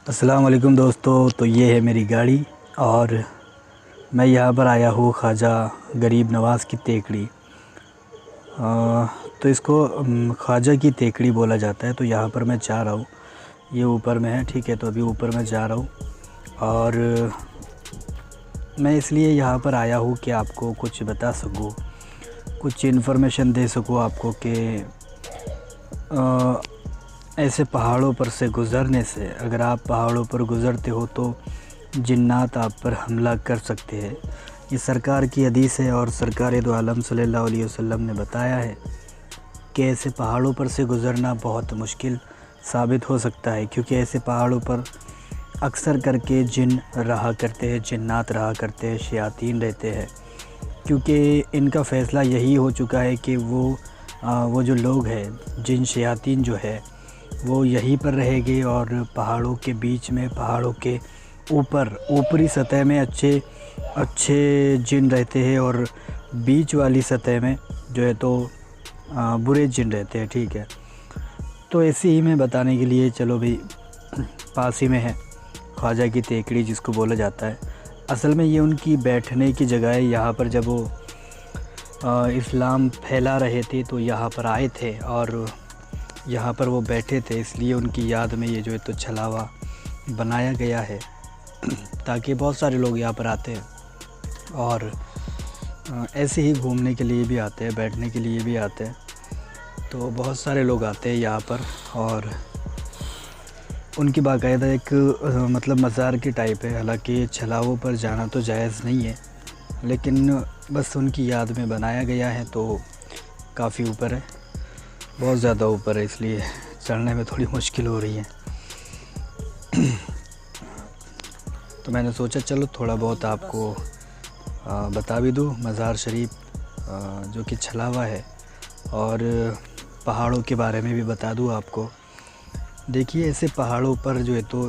अस्सलाम वालेकुम दोस्तों। तो ये है मेरी गाड़ी और मैं यहाँ पर आया हूँ ख्वाजा गरीब नवाज़ की टेकड़ी। तो इसको ख्वाजा की टेकड़ी बोला जाता है। तो यहाँ पर मैं जा रहा हूँ, ये ऊपर में है, ठीक है। तो अभी ऊपर मैं जा रहा हूँ और मैं इसलिए यहाँ पर आया हूँ कि आपको कुछ बता सकूँ, कुछ इन्फॉर्मेशन दे सकूँ आपको कि ऐसे पहाड़ों पर से गुज़रने से, अगर आप पहाड़ों पर गुज़रते हो तो जिन्नात आप पर हमला कर सकते हैं। ये सरकार की हदीस है और सरकार दो आलम सल्लल्लाहु अलैहि वसल्लम ने बताया है कि ऐसे पहाड़ों पर से गुज़रना बहुत मुश्किल साबित हो सकता है, क्योंकि ऐसे पहाड़ों पर अक्सर करके जिन रहा करते हैं, जिन्नात रहा करते हैं, शयातीन रहते हैं। क्योंकि इनका फ़ैसला यही हो चुका है कि वो जो लोग हैं, जिन शयातीन जो है वो यहीं पर रहेंगे और पहाड़ों के बीच में, पहाड़ों के ऊपर ऊपरी सतह में अच्छे जिन रहते हैं और बीच वाली सतह में जो है तो बुरे जिन रहते हैं, ठीक है। तो ऐसे ही मैं बताने के लिए, चलो भाई, पास ही में है ख्वाजा की टेकड़ी जिसको बोला जाता है। असल में ये उनकी बैठने की जगह है। यहाँ पर जब वो इस्लाम फैला रहे थे तो यहाँ पर आए थे और यहाँ पर वो बैठे थे, इसलिए उनकी याद में ये जो है तो छलावा बनाया गया है ताकि बहुत सारे लोग यहाँ पर आते हैं और ऐसे ही घूमने के लिए भी आते हैं, बैठने के लिए भी आते हैं। तो बहुत सारे लोग आते हैं यहाँ पर और उनकी बाकायदा एक मतलब मज़ार की टाइप है। हालांकि छलावों पर जाना तो जायज़ नहीं है, लेकिन बस उनकी याद में बनाया गया है। तो काफ़ी ऊपर है, बहुत ज़्यादा ऊपर है, इसलिए चढ़ने में थोड़ी मुश्किल हो रही है। तो मैंने सोचा चलो थोड़ा बहुत आपको बता भी दूँ मज़ार शरीफ जो कि छलावा है, और पहाड़ों के बारे में भी बता दूँ आपको। देखिए, ऐसे पहाड़ों पर जो है तो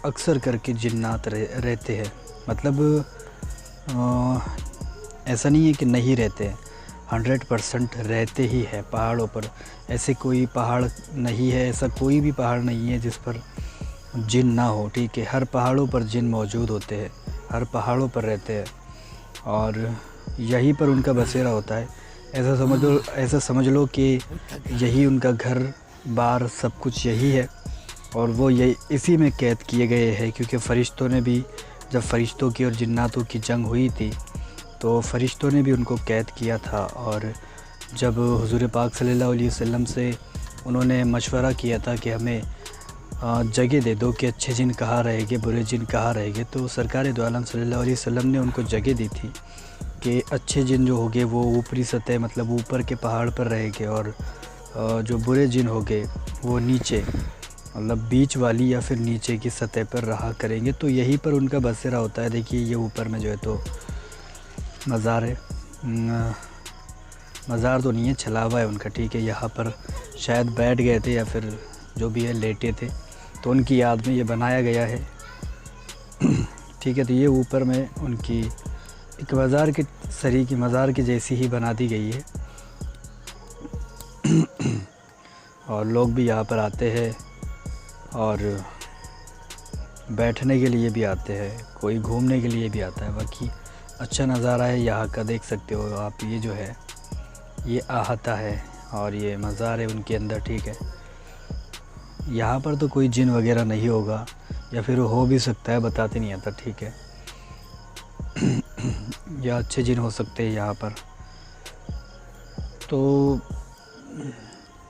अक्सर करके जिन्नात रहते हैं। मतलब ऐसा नहीं है कि नहीं रहते हैं, 100% रहते ही है पहाड़ों पर। ऐसे कोई पहाड़ नहीं है, ऐसा कोई भी पहाड़ नहीं है जिस पर जिन ना हो, ठीक है। हर पहाड़ों पर जिन मौजूद होते हैं, हर पहाड़ों पर रहते हैं और यहीं पर उनका बसेरा होता है। ऐसा समझ लो कि यही उनका घर बार सब कुछ यही है और वो यही इसी में कैद किए गए हैं। क्योंकि फ़रिश्तों ने भी, जब फ़रिश्तों की और जिन्नातों की जंग हुई थी तो फ़रिश्तों ने भी उनको कैद किया था। और जब हुज़ूर पाक सल्लल्लाहु अलैहि वसल्लम से उन्होंने मशवरा किया था कि हमें जगह दे दो कि अच्छे जिन कहाँ रहेंगे, बुरे जिन कहाँ रहेंगे, तो सरकार दो आलम सल्लल्लाहु अलैहि वसल्लम ने उनको जगह दी थी कि अच्छे जिन जो होंगे वो ऊपरी सतह, मतलब ऊपर के पहाड़ पर रहेंगे, और जो बुरे जिन होंगे वो नीचे, मतलब बीच वाली या फिर नीचे की सतह पर रहा करेंगे। तो यहीं पर उनका बसेरा होता है। देखिए, ये ऊपर में जो है तो मज़ार है, मज़ार तो नहीं है, छलावा है उनका, ठीक है। यहाँ पर शायद बैठ गए थे या फिर जो भी है लेटे थे, तो उनकी याद में ये बनाया गया है, ठीक है। तो ये ऊपर में उनकी एक मज़ार की जैसी ही बना दी गई है और लोग भी यहाँ पर आते हैं और बैठने के लिए भी आते हैं, कोई घूमने के लिए भी आता है। बाकी अच्छा नज़ारा है यहाँ का, देख सकते हो आप। ये जो है ये आहता है और ये मज़ार है उनके अंदर, ठीक है। यहाँ पर तो कोई जिन वगैरह नहीं होगा, या फिर हो भी सकता है, बताते नहीं आता, ठीक है। या अच्छे जिन हो सकते हैं यहाँ पर। तो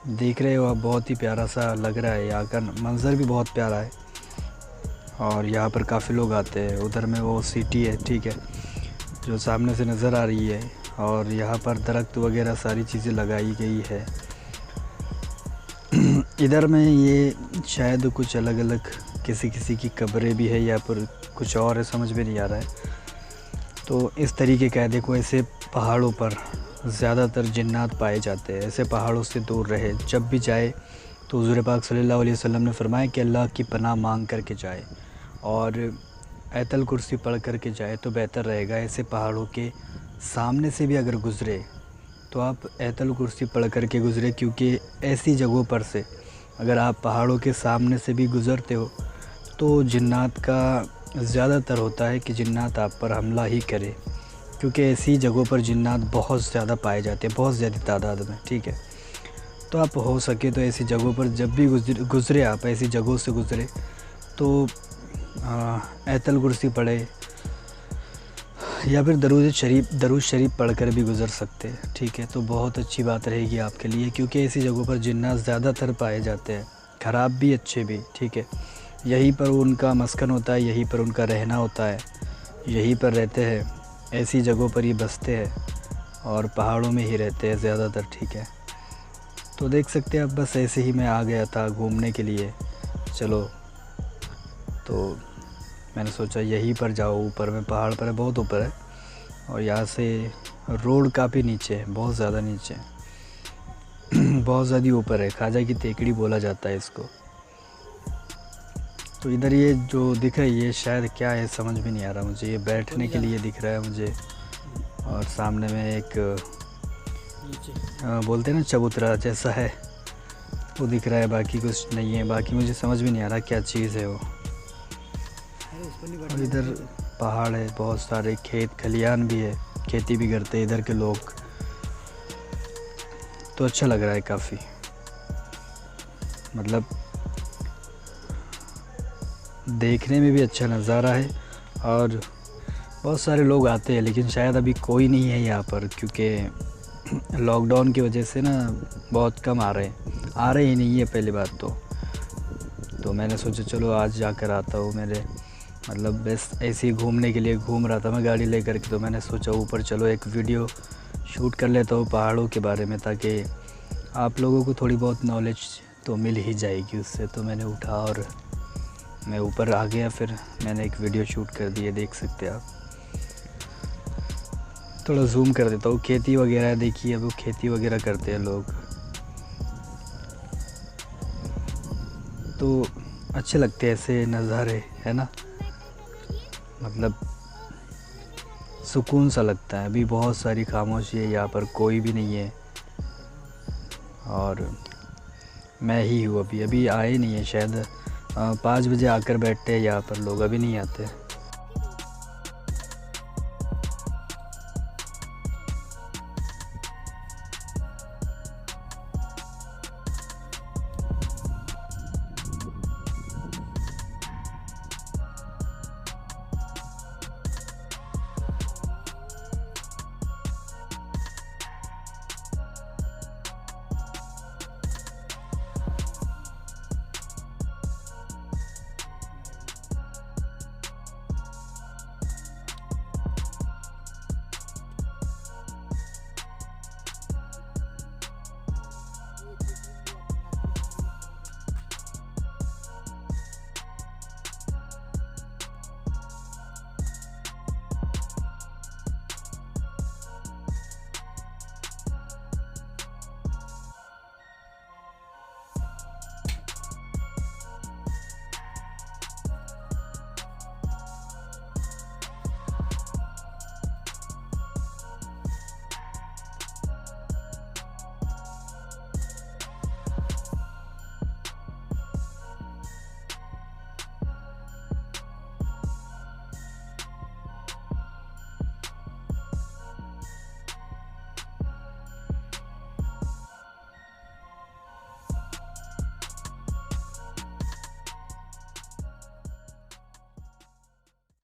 देख रहे हो आप, बहुत ही प्यारा सा लग रहा है, यहाँ का मंज़र भी बहुत प्यारा है और यहाँ पर काफ़ी लोग आते हैं। उधर में वो सिटी है, ठीक है, जो सामने से नज़र आ रही है, और यहाँ पर दरख्त वगैरह सारी चीज़ें लगाई गई है। इधर में ये शायद कुछ अलग अलग किसी की कब्रें भी है या फिर कुछ और है, समझ में नहीं आ रहा है। तो इस तरीके का है। देखो, ऐसे पहाड़ों पर ज़्यादातर जिन्नात पाए जाते हैं। ऐसे पहाड़ों से दूर रहे, जब भी जाए तो हुज़ूर पाक सल्लल्लाहु अलैहि वसल्लम ने फरमाया कि अल्लाह की पनाह मांग करके जाए और आयतल कुर्सी पढ़ करके जाए तो बेहतर रहेगा। ऐसे पहाड़ों के सामने से भी अगर गुज़रे तो आप आयतल कुर्सी पढ़ करके गुज़रे, क्योंकि ऐसी जगहों पर से अगर आप पहाड़ों के सामने से भी गुज़रते हो तो जिन्नात का ज़्यादातर होता है कि जिन्नात आप पर हमला ही करे, क्योंकि ऐसी जगहों पर जिन्नात बहुत ज़्यादा पाए जाते हैं, बहुत ज़्यादा तादाद में। ठीक है, तो आप हो सके तो ऐसी जगहों पर जब भी गुज़रे आप ऐसी जगहों से गुज़रे तो आयतल कुर्सी पढ़े या फिर दरूद शरीफ पढ़कर भी गुज़र सकते हैं। ठीक है, तो बहुत अच्छी बात रहेगी आपके लिए, क्योंकि ऐसी जगहों पर जिन्नात ज़्यादातर पाए जाते हैं, ख़राब भी अच्छे भी। ठीक है, यहीं पर उनका मस्कन होता है, यहीं पर उनका रहना होता है, यहीं पर रहते हैं, ऐसी जगहों पर ही बसते हैं और पहाड़ों में ही रहते हैं ज़्यादातर। ठीक है, तो देख सकते हैं आप, बस ऐसे ही मैं आ गया था घूमने के लिए। चलो, तो मैंने सोचा यहीं पर जाओ, ऊपर में पहाड़ पर है, बहुत ऊपर है, और यहाँ से रोड काफ़ी नीचे है, बहुत ज़्यादा नीचे बहुत ज़्यादा ऊपर है, ख्वाजा की टेकड़ी बोला जाता है इसको। तो इधर ये जो दिख रहा है ये शायद क्या है समझ भी नहीं आ रहा मुझे, ये बैठने के लिए दिख रहा है मुझे, और सामने में एक बोलते हैं ना चबूतरा जैसा है वो दिख रहा है, बाकी कुछ नहीं है, बाकी मुझे समझ भी नहीं आ रहा क्या चीज़ है वो। और इधर पहाड़ है, बहुत सारे खेत खलियान भी है, खेती भी करते हैं इधर के लोग, तो अच्छा लग रहा है काफ़ी, मतलब देखने में भी अच्छा नज़ारा है। और बहुत सारे लोग आते हैं, लेकिन शायद अभी कोई नहीं है यहाँ पर, क्योंकि लॉकडाउन की वजह से ना बहुत कम आ रहे ही नहीं है पहली बात तो मैंने सोचा चलो आज जाकर आता हूँ। मेरे मतलब बस ऐसे ही घूमने के लिए घूम रहा था मैं गाड़ी लेकर के, तो मैंने सोचा ऊपर चलो एक वीडियो शूट कर लेता हूँ पहाड़ों के बारे में, ताकि आप लोगों को थोड़ी बहुत नॉलेज तो मिल ही जाएगी उससे। तो मैंने उठा और मैं ऊपर आ गया, फिर मैंने एक वीडियो शूट कर दी है, देख सकते हैं आप। थोड़ा जूम कर देता हूँ, खेती वगैरह देखिए, अब वो खेती वगैरह करते हैं लोग, तो अच्छे लगते हैं ऐसे नज़ारे, है ना, मतलब सुकून सा लगता है। अभी बहुत सारी खामोशी है यहाँ पर, कोई भी नहीं है, और मैं ही हूँ अभी आए नहीं है, शायद 5 बजे आकर बैठते हैं यहाँ पर लोग, अभी नहीं आते।